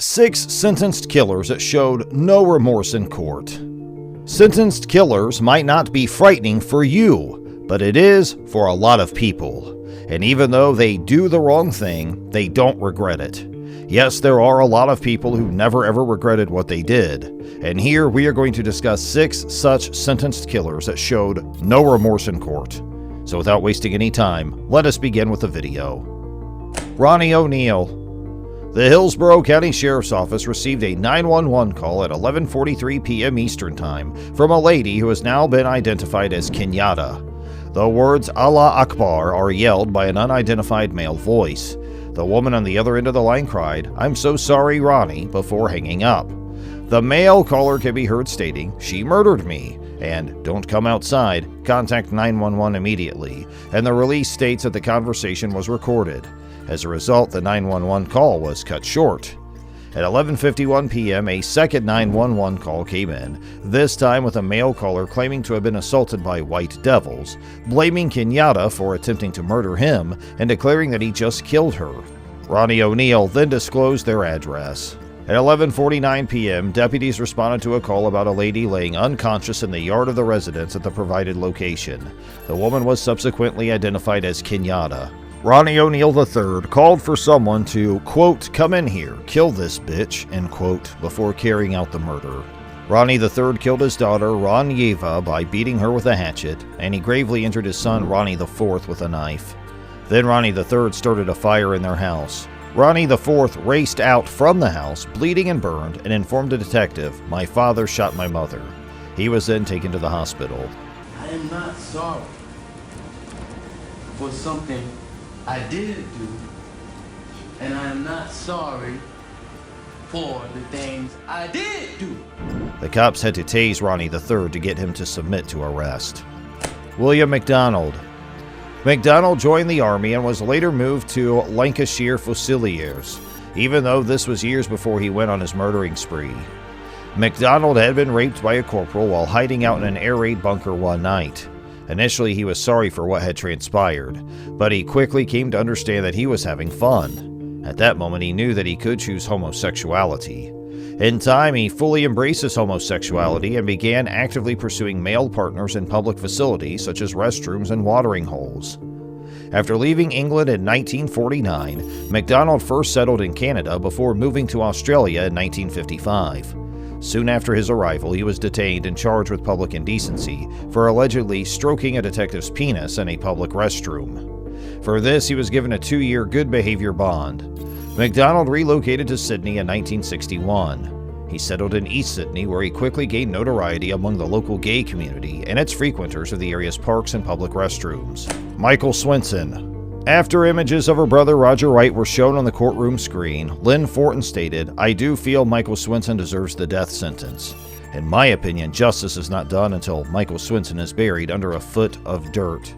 6 sentenced killers that showed no remorse in court. Sentenced killers might not be frightening for you, but it is for a lot of people. And even though they do the wrong thing, they don't regret it. Yes, there are a lot of people who never ever regretted what they did. And here we are going to discuss 6 such sentenced killers that showed no remorse in court. So without wasting any time, let us begin with the video. Ronnie O'Neal. The Hillsborough County Sheriff's Office received a 911 call at 11:43 p.m. Eastern Time from a lady who has now been identified as Kenyatta. The words Allah Akbar are yelled by an unidentified male voice. The woman on the other end of the line cried, "I'm so sorry, Ronnie," before hanging up. The male caller can be heard stating, "She murdered me," and "Don't come outside, contact 911 immediately," and the release states that the conversation was recorded. As a result, the 911 call was cut short. At 11:51 p.m., a second 911 call came in, this time with a male caller claiming to have been assaulted by white devils, blaming Kenyatta for attempting to murder him and declaring that he just killed her. Ronnie O'Neal then disclosed their address. At 11:49 p.m., deputies responded to a call about a lady laying unconscious in the yard of the residence at the provided location. The woman was subsequently identified as Kenyatta. Ronnie O'Neal III called for someone to, quote, "come in here, kill this bitch," end quote, before carrying out the murder. Ronnie III killed his daughter, Ronyeva, by beating her with a hatchet, and he gravely injured his son, Ronnie IV, with a knife. Then Ronnie III started a fire in their house. Ronnie IV raced out from the house, bleeding and burned, and informed a detective, "My father shot my mother." He was then taken to the hospital. I am not sorry for something I did do, and I am not sorry for the things I did do. The cops had to tase Ronnie III to get him to submit to arrest. William McDonald. McDonald joined the Army and was later moved to Lancashire Fusiliers, even though this was years before he went on his murdering spree. McDonald had been raped by a corporal while hiding out in an air raid bunker one night. Initially, he was sorry for what had transpired, but he quickly came to understand that he was having fun. At that moment, he knew that he could choose homosexuality. In time, he fully embraced his homosexuality and began actively pursuing male partners in public facilities such as restrooms and watering holes. After leaving England in 1949, MacDonald first settled in Canada before moving to Australia in 1955. Soon after his arrival, he was detained and charged with public indecency for allegedly stroking a detective's penis in a public restroom. For this, he was given a 2-year good behavior bond. MacDonald relocated to Sydney in 1961. He settled in East Sydney, where he quickly gained notoriety among the local gay community and its frequenters of the area's parks and public restrooms. Michael Swenson. After images of her brother Roger Wright were shown on the courtroom screen, Lynn Fortin stated, "I do feel Michael Swenson deserves the death sentence. In my opinion, justice is not done until Michael Swenson is buried under a foot of dirt."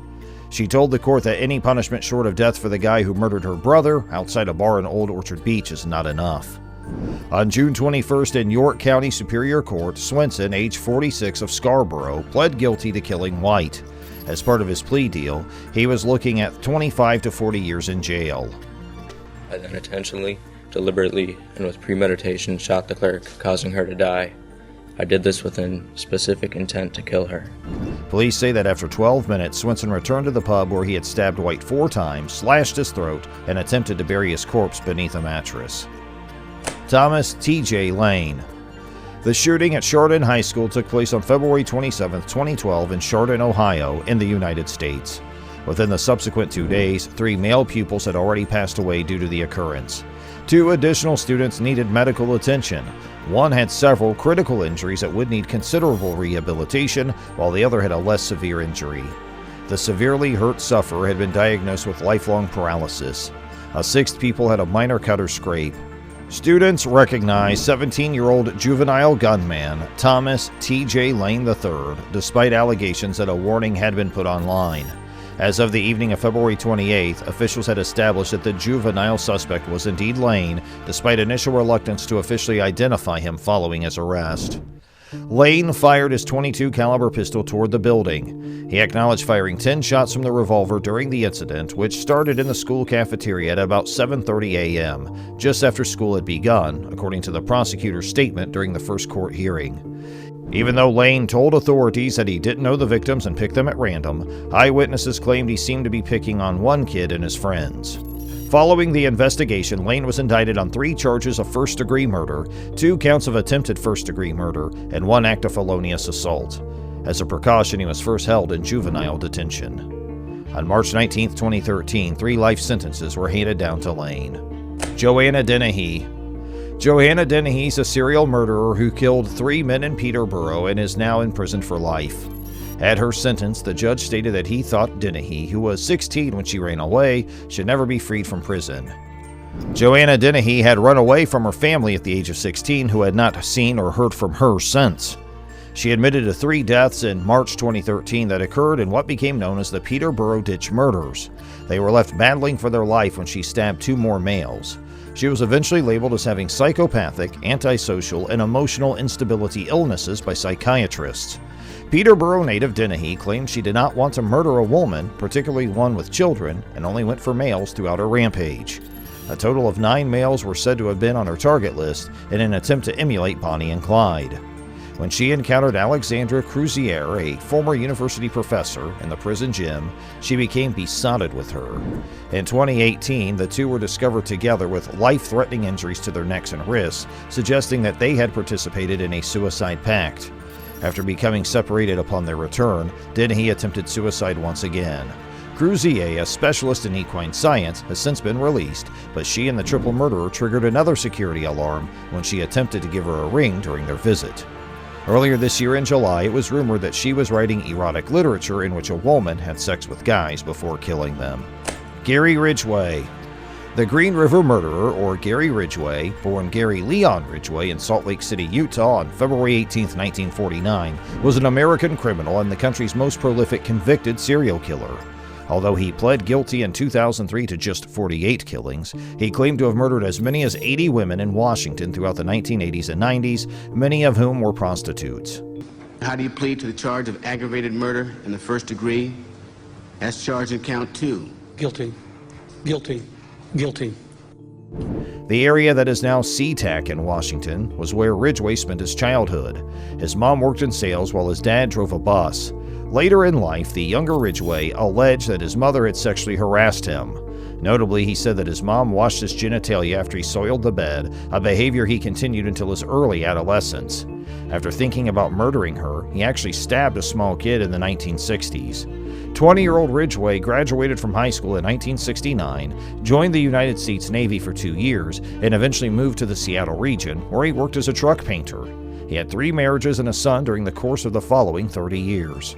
She told the court that any punishment short of death for the guy who murdered her brother outside a bar in Old Orchard Beach is not enough. On June 21st in York County Superior Court, Swenson, age 46 of Scarborough, pled guilty to killing White. As part of his plea deal, he was looking at 25 to 40 years in jail. I then intentionally, deliberately, and with premeditation shot the clerk, causing her to die. I did this with a specific intent to kill her. Police say that after 12 minutes, Swenson returned to the pub where he had stabbed White 4 times, slashed his throat, and attempted to bury his corpse beneath a mattress. Thomas T.J. Lane. The shooting at Chardon High School took place on February 27, 2012 in Chardon, Ohio, in the United States. Within the subsequent 2 days, 3 male pupils had already passed away due to the occurrence. 2 additional students needed medical attention. One had several critical injuries that would need considerable rehabilitation, while the other had a less severe injury. The severely hurt sufferer had been diagnosed with lifelong paralysis. A 6th pupil had a minor cut or scrape. Students recognized 17-year-old juvenile gunman Thomas T.J. Lane III, despite allegations that a warning had been put online. As of the evening of February 28th, officials had established that the juvenile suspect was indeed Lane, despite initial reluctance to officially identify him following his arrest. Lane fired his .22 caliber pistol toward the building. He acknowledged firing 10 shots from the revolver during the incident, which started in the school cafeteria at about 7:30 a.m., just after school had begun, according to the prosecutor's statement during the first court hearing. Even though Lane told authorities that he didn't know the victims and picked them at random, eyewitnesses claimed he seemed to be picking on one kid and his friends. Following the investigation, Lane was indicted on 3 charges of first-degree murder, 2 counts of attempted first-degree murder, and 1 act of felonious assault. As a precaution, he was first held in juvenile detention. On March 19, 2013, 3 life sentences were handed down to Lane. Joanna Dennehy. Joanna Dennehy is a serial murderer who killed 3 men in Peterborough and is now imprisoned for life. At her sentence, the judge stated that he thought Dennehy, who was 16 when she ran away, should never be freed from prison. Joanna Dennehy had run away from her family at the age of 16, who had not seen or heard from her since. She admitted to 3 deaths in March 2013 that occurred in what became known as the Peterborough Ditch Murders. They were left battling for their life when she stabbed 2 more males. She was eventually labeled as having psychopathic, antisocial, and emotional instability illnesses by psychiatrists. Peterborough native Dennehy claimed she did not want to murder a woman, particularly one with children, and only went for males throughout her rampage. A total of 9 males were said to have been on her target list in an attempt to emulate Bonnie and Clyde. When she encountered Alexandra Cruzier, a former university professor, in the prison gym, she became besotted with her. In 2018, the 2 were discovered together with life-threatening injuries to their necks and wrists, suggesting that they had participated in a suicide pact. After becoming separated upon their return, Dennehy attempted suicide once again. Cruzier, a specialist in equine science, has since been released, but she and the triple murderer triggered another security alarm when she attempted to give her a ring during their visit. Earlier this year in July, it was rumored that she was writing erotic literature in which a woman had sex with guys before killing them. Gary Ridgway. The Green River Murderer, or Gary Ridgway, born Gary Leon Ridgway in Salt Lake City, Utah on February 18, 1949, was an American criminal and the country's most prolific convicted serial killer. Although he pled guilty in 2003 to just 48 killings, he claimed to have murdered as many as 80 women in Washington throughout the 1980s and 90s, many of whom were prostitutes. How do you plead to the charge of aggravated murder in the first degree, as charged in count 2? Guilty. Guilty. Guilty. The area that is now SeaTac in Washington was where Ridgway spent his childhood. His mom worked in sales while his dad drove a bus. Later in life, the younger Ridgway alleged that his mother had sexually harassed him. Notably, he said that his mom washed his genitalia after he soiled the bed, a behavior he continued until his early adolescence. After thinking about murdering her, he actually stabbed a small kid in the 1960s. 20-year-old Ridgway graduated from high school in 1969, joined the United States Navy for 2 years, and eventually moved to the Seattle region, where he worked as a truck painter. He had 3 marriages and a son during the course of the following 30 years.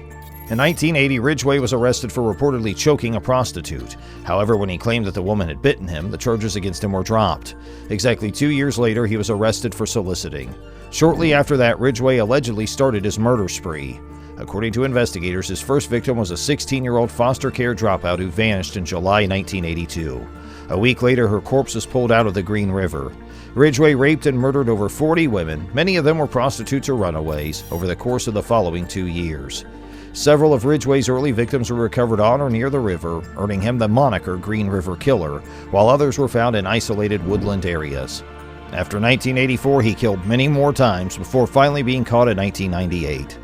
In 1980, Ridgway was arrested for reportedly choking a prostitute. However, when he claimed that the woman had bitten him, the charges against him were dropped. Exactly 2 years later, he was arrested for soliciting. Shortly after that, Ridgway allegedly started his murder spree. According to investigators, his first victim was a 16-year-old foster care dropout who vanished in July 1982. A week later, her corpse was pulled out of the Green River. Ridgway raped and murdered over 40 women, many of them were prostitutes or runaways, over the course of the following 2 years. Several of Ridgway's early victims were recovered on or near the river, earning him the moniker Green River Killer, while others were found in isolated woodland areas. After 1984, he killed many more times before finally being caught in 1998.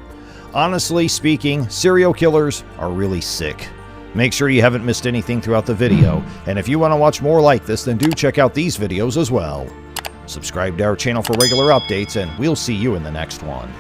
Honestly speaking, serial killers are really sick. Make sure you haven't missed anything throughout the video, and if you want to watch more like this, then do check out these videos as well. Subscribe to our channel for regular updates, and we'll see you in the next one.